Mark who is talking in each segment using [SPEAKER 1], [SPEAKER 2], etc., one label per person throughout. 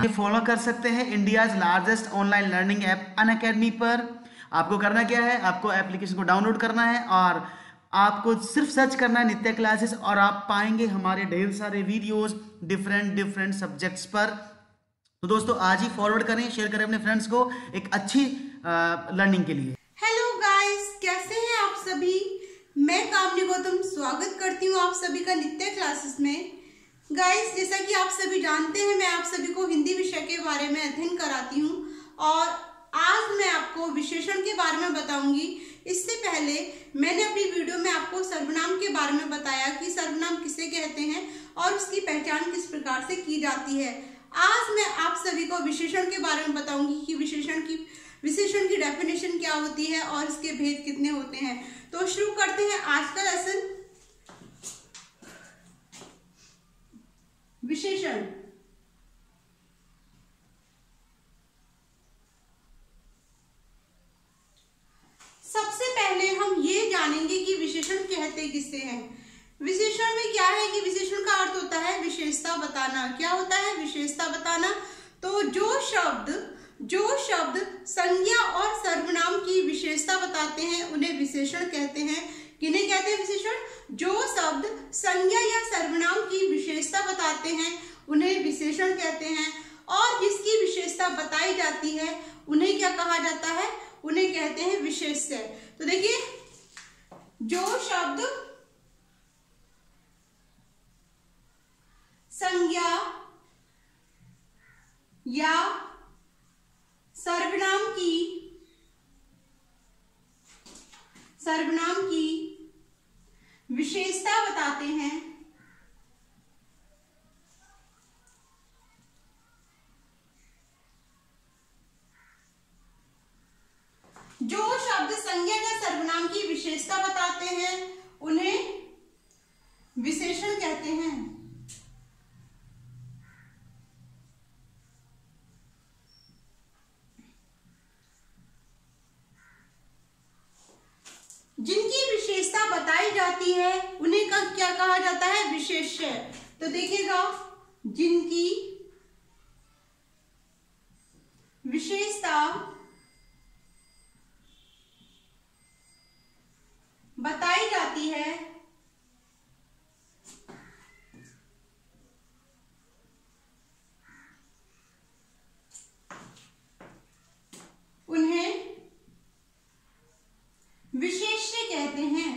[SPEAKER 1] Follow कर सकते हैं India's largest online learning app Unacademy पर। आपको करना क्या है, आपको एप्लीकेशन को डाउनलोड करना है और आपको सिर्फ सर्च करना है नित्या क्लासेस और आप पाएंगे हमारे ढेर सारे वीडियोस डिफरेंट डिफरेंट सब्जेक्ट्स पर। तो दोस्तों आज ही फॉरवर्ड करें, शेयर करें अपने फ्रेंड्स को एक अच्छी लर्निंग के लिए।
[SPEAKER 2] हेलो गाइस, कैसे हैं आप सभी। मैं कामनी गौतम स्वागत करती हूँ आप सभी का नित्या क्लासेस में। गाइस, जैसा कि आप सभी जानते हैं, मैं आप सभी को हिंदी विषय के बारे में अध्ययन कराती हूँ और आज मैं आपको विशेषण के बारे में बताऊंगी। इससे पहले मैंने अपनी वीडियो में आपको सर्वनाम के बारे में बताया कि सर्वनाम किसे कहते हैं और उसकी पहचान किस प्रकार से की जाती है। आज मैं आप सभी को विशेषण के बारे में बताऊंगी कि विशेषण की डेफिनेशन क्या होती है और इसके भेद कितने होते हैं। तो शुरू करते हैं आज का लेसन। विशेषण। सबसे पहले हम ये जानेंगे कि विशेषण कहते किससे हैं। विशेषण में क्या है कि विशेषण का अर्थ होता है विशेषता बताना। क्या होता है? विशेषता बताना। तो जो शब्द संज्ञा और सर्वनाम की विशेषता बताते हैं उन्हें विशेषण कहते हैं। किन्हें कहते हैं विशेषण? जो शब्द संज्ञा या सर्वनाम की विशेषता बताते हैं उन्हें विशेषण कहते हैं और जिसकी विशेषता बताई जाती है उन्हें क्या कहा जाता है? उन्हें कहते हैं विशेष्य। तो देखिए, जो शब्द संज्ञा या सर्वनाम की विशेषता बताते हैं जो शब्द संज्ञा या सर्वनाम की विशेषता बताते हैं उन्हें विशेषण कहते हैं। जिनकी विशेषता बताई जाती है उन्हें क्या कहा जाता है? विशेष्य। तो देखिएगा, जिनकी विशेषता बताई जाती है उन्हें विशेष्य कहते हैं।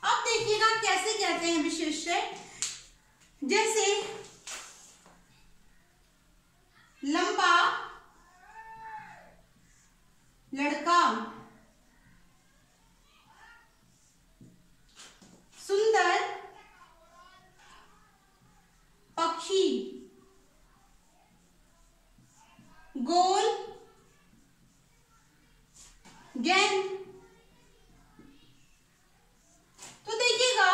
[SPEAKER 2] अब देखिएगा कैसे कहते हैं विशेष्य। जैसे लंबा लड़का, सुंदर पक्षी, गोल गेंद। तो देखिएगा,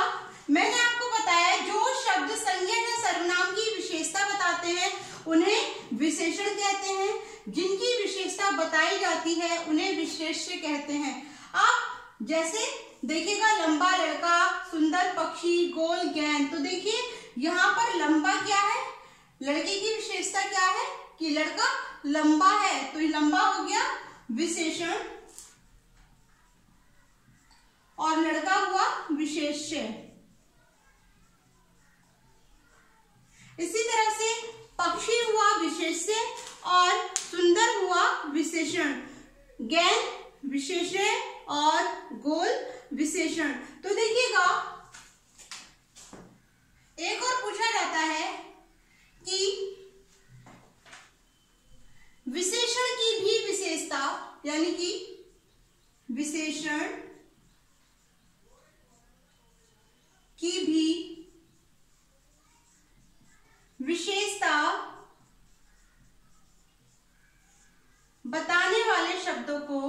[SPEAKER 2] मैंने आपको बताया जो शब्द संज्ञा या सर्वनाम की विशेषता बताते हैं उन्हें विशेषण कहते हैं। जिनकी विशेषता बताई जाती है उन्हें विशेष्य कहते हैं। आप जैसे देखिएगा, लंबा लड़का, सुंदर पक्षी, गोल गेंद। तो देखिए यहाँ पर लंबा क्या है? लड़के की विशेषता क्या है कि लड़का लंबा है, तो ये लंबा हो गया विशेषण और लड़का हुआ विशेष्य। इसी तरह से पक्षी हुआ विशेष्य और सुंदर हुआ विशेषण, गेंद विशेष्य और गोल विशेषण। तो देखिएगा, एक और पूछा जाता है कि विशेषण की भी विशेषता, यानी कि विशेषण की भी विशेषता बताने वाले शब्दों को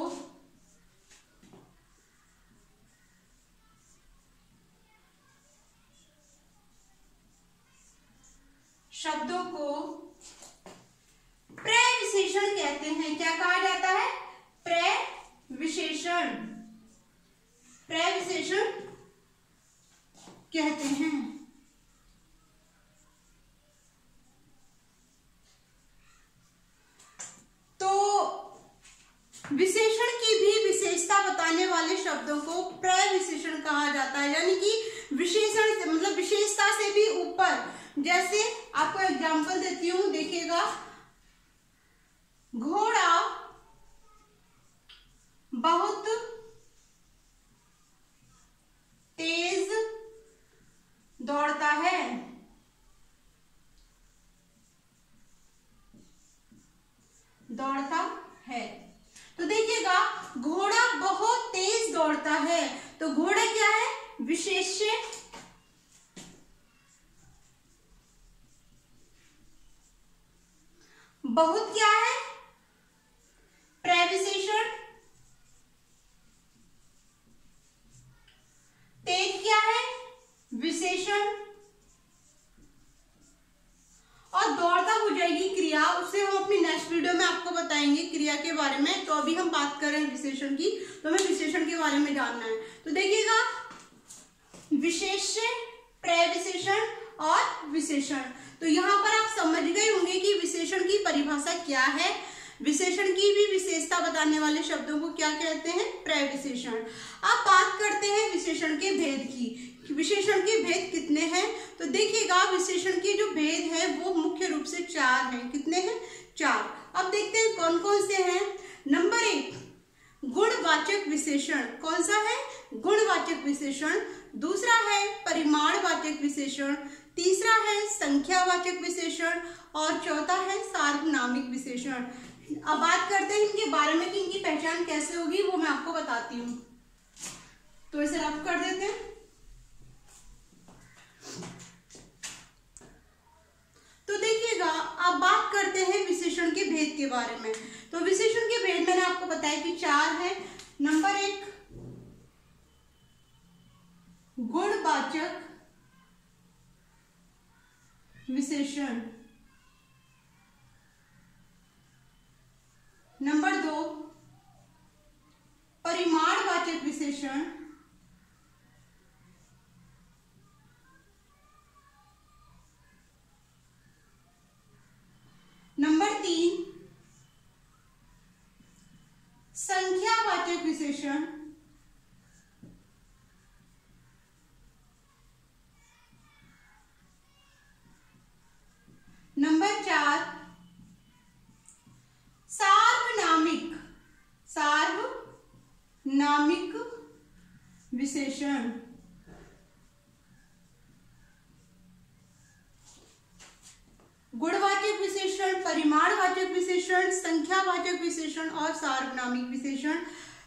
[SPEAKER 2] प्रविशेषण कहते हैं। क्या कहा जाता है? प्रविशेषण। प्रविशेषण कहते हैं। तो विशेषण की भी विशेषता बताने वाले शब्दों को प्रविशेषण कहा जाता है, यानी कि विशेषण से मतलब विशेषता से भी ऊपर। जैसे आपको एग्जांपल देती हूं, देखिएगा, घोड़ा बहुत तेज दौड़ता है। तो देखिएगा, घोड़ा बहुत तेज दौड़ता है, तो घोड़ा क्या है? विशेष्य। बहुत क्या है? प्रविशेषण। तेज क्या है? विशेषण। और दौड़ता हो जाएगी क्रिया, उससे हम अपनी नेक्स्ट वीडियो में आपको बताएंगे क्रिया के बारे में। तो अभी हम बात कर रहे हैं विशेषण की, तो हमें विशेषण के बारे में जानना है। तो देखिएगा, विशेष्य, प्रविशेषण और विशेषण। तो यहाँ पर आप समझ गए होंगे कि विशेषण की परिभाषा क्या है। विशेषण की भी विशेषता बताने वाले शब्दों को क्या कहते हैं? प्रविशेषण। अब बात करते हैं विशेषण के भेद की। विशेषण के भेद कितने हैं? तो देखिएगा, विशेषण के जो भेद है वो मुख्य रूप से 4 हैं। कितने हैं? 4। अब देखते हैं कौन कौन से हैं। नंबर 1, गुणवाचक विशेषण। कौन सा है? गुणवाचक विशेषण। दूसरा है परिमाणवाचक विशेषण। तीसरा है संख्यावाचक विशेषण और चौथा है सार्वनामिक विशेषण। अब बात करते हैं इनके बारे में कि इनकी पहचान कैसे होगी, वो मैं आपको बताती हूं। तो इसे रफ कर देते हैं। तो देखिएगा, अब बात करते हैं विशेषण के भेद के बारे में। तो विशेषण के भेद मैंने आपको बताया कि 4 है। नंबर 1, गुणवाचक विशेषण। नंबर 2, परिमाणवाचक विशेषण। नंबर 3, संख्यावाचक विशेषण। नंबर 4, सार्वनामिक विशेषण। गुणवाचक विशेषण, परिमाणवाचक विशेषण, संख्यावाचक विशेषण और सार्वनामिक विशेषण।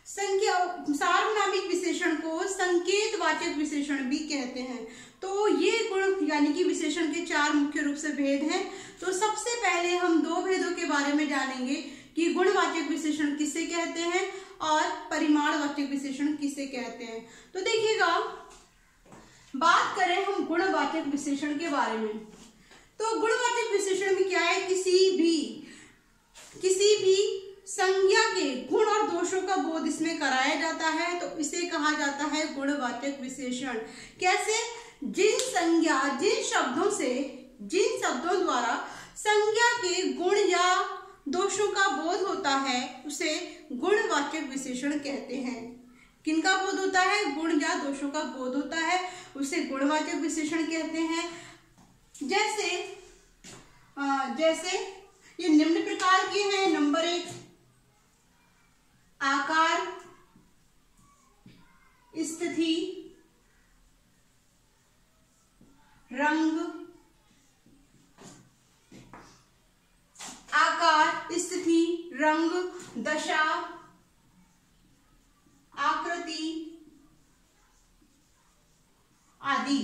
[SPEAKER 2] सार्वनामिक विशेषण को संकेतवाचक विशेषण भी कहते हैं। तो ये गुण यानी कि विशेषण के 4 मुख्य रूप से भेद हैं। तो सबसे पहले हम 2 भेदों के बारे में जानेंगे कि गुणवाचक विशेषण किसे कहते हैं और परिमाणवाचक विशेषण किसे कहते हैं। तो देखिएगा, बात करें हम गुणवाचक विशेषण के बारे में, तो गुणवाचक विशेषण में क्या है? किसी भी संज्ञा के गुण और दोषों का बोध इसमें कराया जाता है, तो इसे कहा जाता है गुणवाचक विशेषण। कैसे? जिन शब्दों द्वारा संज्ञा के गुण या दोषों का बोध होता है उसे गुणवाचक विशेषण कहते हैं। किनका बोध होता है? गुण या दोषों का बोध होता है, उसे गुणवाचक विशेषण कहते हैं। जैसे ये निम्न प्रकार के हैं। नंबर 1, आकार, स्थिति, रंग। आकार, स्थिति, रंग, दशा, आकृति आदि।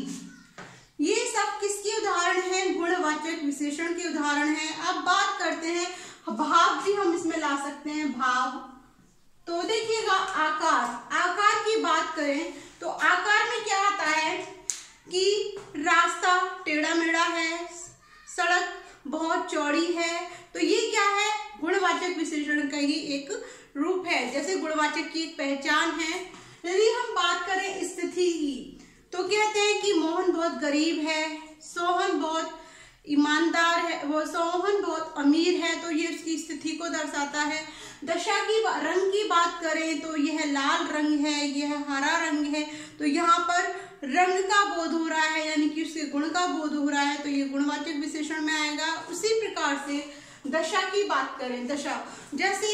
[SPEAKER 2] ये सब किसके उदाहरण हैं? गुणवाचक विशेषण के उदाहरण हैं। अब बात करते हैं, भाव भी हम इसमें ला सकते हैं। भाव, तो देखिएगा, आकार की बात करें तो आकार में क्या आता है कि रास्ता टेढ़ा मेढ़ा है, सड़क बहुत चौड़ी है, तो ये क्या है? गुणवाचक विशेषण का ही एक रूप है। जैसे गुणवाचक की एक पहचान है। यदि हम बात करें स्थिति की तो कहते हैं कि मोहन बहुत गरीब है, सोहन बहुत ईमानदार है, वो सोहन बहुत अमीर है, तो ये उसकी स्थिति को दर्शाता है। दशा की रंग की बात करें तो यह लाल रंग है, यह हरा रंग है, तो यहाँ पर रंग का बोध हो रहा है, यानी कि उसके गुण का बोध हो रहा है, तो ये गुणवाचक विशेषण में आएगा। उसी प्रकार से दशा की बात करें, दशा जैसे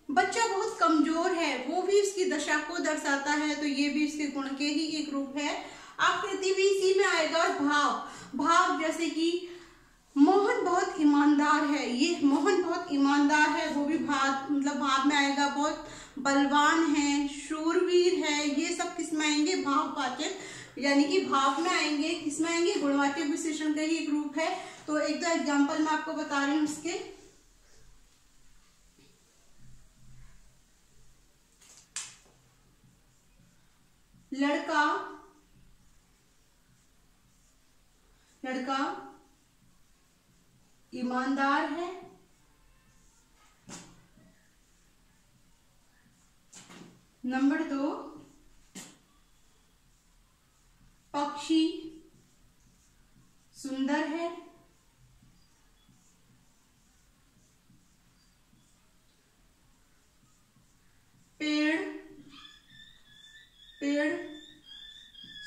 [SPEAKER 2] बच्चा बहुत कमजोर है, वो भी उसकी दशा को दर्शाता है, तो ये भी उसके गुण के ही एक रूप है। आकृति भी इसी में आएगा। और भाव, भाव जैसे कि मोहन बहुत ईमानदार है, ये मोहन बहुत ईमानदार है, वो भी भाव मतलब भाव में आएगा। बहुत बलवान है, शूरवीर है, ये सब किस में आएंगे? भाववाचक, यानी कि भाव में आएंगे। किसमें आएंगे? गुणवाचक विशेषण का ही एक रूप है। तो एक दो एग्जाम्पल मैं आपको बता रही हूँ इसके। लड़का, लड़का ईमानदार है, नंबर 2 पक्षी सुंदर है, पेड़, पेड़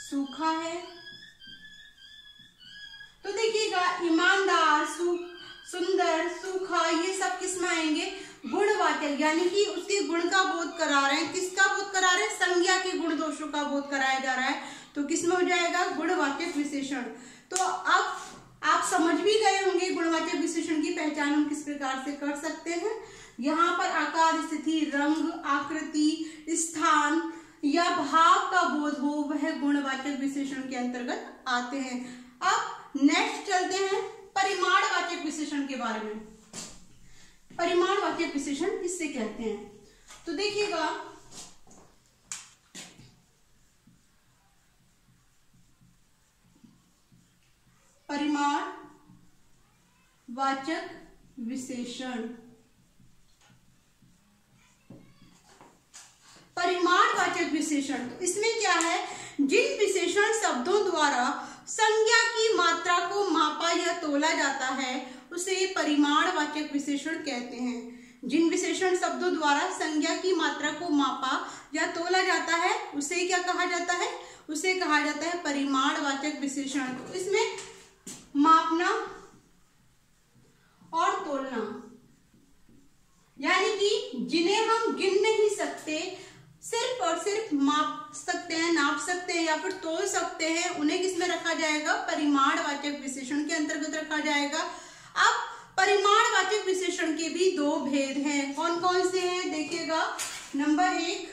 [SPEAKER 2] सूखा है। तो देखिएगा ईमानदार, सुंदर, सूखा, ये सब किस में आएंगे? गुणवाचक, यानी कि उसके गुण का बोध करा रहे हैं। किसका बोध करा रहे हैं? संज्ञा के गुण दोषों का बोध कराया जा रहा है, तो किस में हो जाएगा? गुणवाचक विशेषण। तो अब आप समझ भी गए होंगे गुणवाचक विशेषण की पहचान हम किस प्रकार से कर सकते हैं। यहाँ पर आकार, स्थिति, रंग, आकृति, स्थान या भाव का बोध हो, वह गुणवाचक विशेषण के अंतर्गत आते हैं। अब नेक्स्ट चलते हैं परिमाणवाचक विशेषण के बारे में। परिमाणवाचक विशेषण किससे कहते हैं? तो देखिएगा, परिमाणवाचक विशेषण, परिमाणवाचक विशेषण, तो इसमें क्या है? जिन विशेषण शब्दों द्वारा संज्ञा की मात्रा को मापा या तोला जाता है उसे परिमाणवाचक विशेषण कहते हैं। जिन विशेषण शब्दों द्वारा संज्ञा की मात्रा को मापा या तोला जाता है उसे क्या कहा जाता है? उसे कहा जाता है परिमाणवाचक विशेषण। तो इसमें मापना और तोलना, यानी कि जिन्हें हम गिन नहीं सकते, सिर्फ और सिर्फ माप सकते हैं, नाप सकते हैं या फिर तोल सकते हैं, उन्हें किसमें रखा जाएगा? परिमाणवाचक विशेषण के अंतर्गत रखा जाएगा। अब परिमाणवाचक विशेषण के भी दो भेद हैं। कौन कौन से हैं? देखिएगा, नंबर 1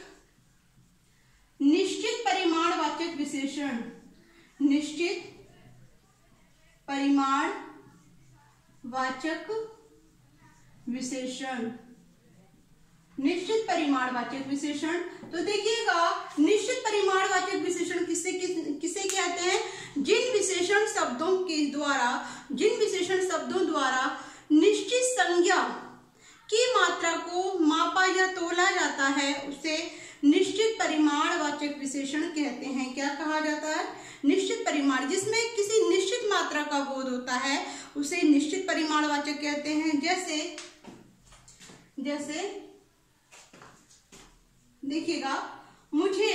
[SPEAKER 2] निश्चित परिमाणवाचक विशेषण, निश्चित परिमाणवाचक विशेषण, निश्चित परिमाणवाचक विशेषण। तो देखिएगा, निश्चित परिमाणवाचक विशेषण किसे कहते हैं? जिन विशेषण शब्दों के द्वारा, जिन विशेषण शब्दों द्वारा निश्चित संज्ञा की मात्रा को मापा या तोला जाता है उसे निश्चित परिमाणवाचक विशेषण कहते हैं। क्या कहा जाता है? निश्चित परिमाण, जिसमें किसी निश्चित मात्रा का बोध होता है उसे निश्चित परिमाणवाचक कहते हैं। जैसे देखिएगा, मुझे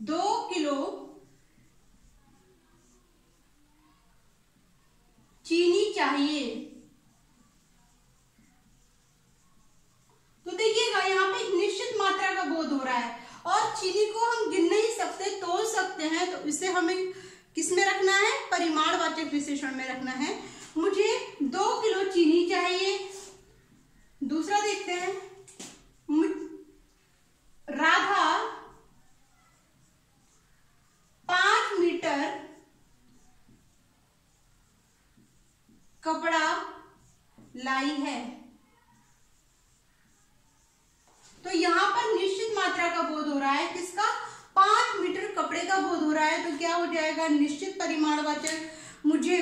[SPEAKER 2] 2 किलो चीनी चाहिए। तो देखिएगा, यहाँ पे एक निश्चित मात्रा का बोध हो रहा है और चीनी को हम गिन नहीं सकते, तोल सकते हैं, तो इसे हमें किस में रखना है? परिमाणवाचक विशेषण में रखना है। मुझे 2 किलो चीनी चाहिए। दूसरा देखते हैं, राधा 5 मीटर कपड़ा लाई है। तो यहाँ पर निश्चित मात्रा का बोध हो रहा है। किसका? 5 मीटर कपड़े का बोध हो रहा है, तो क्या हो जाएगा? निश्चित परिमाणवाचक। मुझे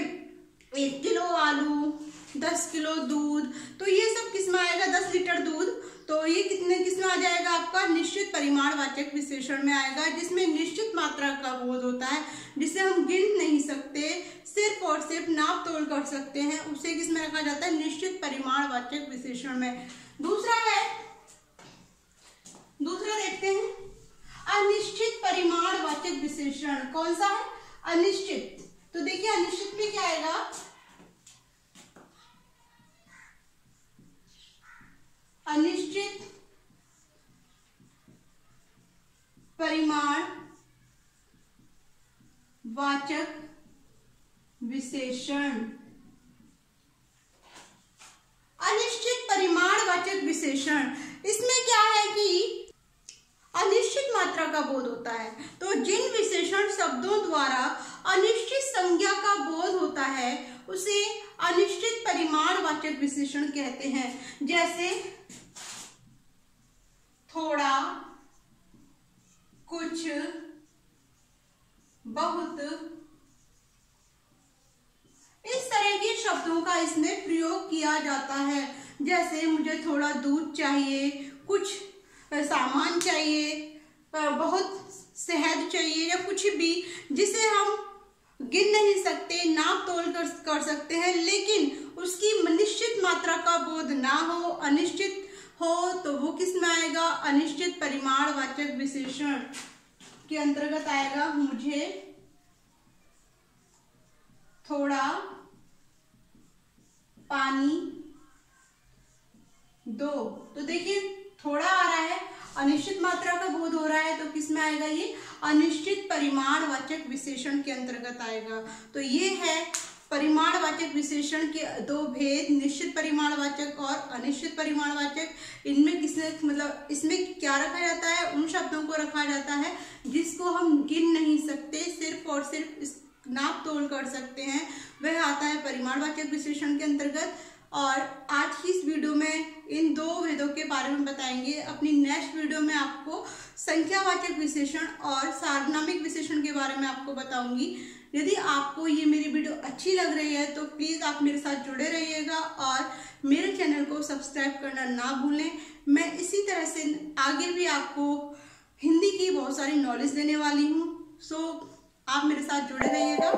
[SPEAKER 2] 1 किलो आलू, 10 किलो दूध, तो ये सब किस में आएगा? 10 लीटर दूध, तो ये किसमें आ जाएगा आपका, निश्चित परिमाणवाचक विशेषण में आएगा, जिसमें निश्चित मात्रा का बोध होता है, जिसे हम गिन नहीं सकते, सिर्फ और सिर्फ नाप तोल कर सकते हैं, उसे किसमें रखा जाता है, निश्चित परिमाणवाचक विशेषण में। दूसरा देखते हैं अनिश्चित परिमाणवाचक विशेषण। कौन सा है, अनिश्चित। तो देखिए अनिश्चित में क्या आएगा, अनिश्चित परिमाणवाचक विशेषण। अनिश्चित परिमाणवाचक विशेषण, इसमें क्या है कि अनिश्चित मात्रा का बोध होता है। तो जिन विशेषण शब्दों द्वारा अनिश्चित संज्ञा का बोध होता है उसे अनिश्चित परिमाणवाचक विशेषण कहते हैं। जैसे थोड़ा, कुछ, बहुत, इस तरह के शब्दों का इसमें प्रयोग किया जाता है। जैसे मुझे थोड़ा दूध चाहिए, कुछ सामान चाहिए, बहुत शहद चाहिए, या कुछ भी जिसे हम गिन नहीं सकते, नाप तोल कर सकते हैं, लेकिन उसकी निश्चित मात्रा का बोध ना हो, अनिश्चित हो, तो वो किस में आएगा, अनिश्चित परिमाणवाचक विशेषण के अंतर्गत आएगा। मुझे थोड़ा पानी दो। तो देखिए थोड़ा आ रहा है, अनिश्चित मात्रा का बोध हो रहा है, तो किस में आएगा, ये अनिश्चित परिमाणवाचक विशेषण के अंतर्गत आएगा। तो ये है परिमाणवाचक विशेषण के दो भेद, निश्चित परिमाणवाचक और अनिश्चित परिमाणवाचक। इनमें मतलब इसमें क्या रखा जाता है, उन शब्दों को रखा जाता है जिसको हम गिन नहीं सकते, सिर्फ और सिर्फ नाप तोल कर सकते हैं, वह आता है परिमाणवाचक विशेषण के अंतर्गत। और आज की इस वीडियो में इन दो भेदों के बारे में बताएंगे। अपनी नेक्स्ट वीडियो में आपको संख्यावाचक विशेषण और सार्वनामिक विशेषण के बारे में आपको बताऊंगी। यदि आपको ये मेरी वीडियो अच्छी लग रही है तो प्लीज़ आप मेरे साथ जुड़े रहिएगा और मेरे चैनल को सब्सक्राइब करना ना भूलें। मैं इसी तरह से आगे भी आपको हिंदी की बहुत सारी नॉलेज देने वाली हूँ। सो आप मेरे साथ जुड़े रहिएगा।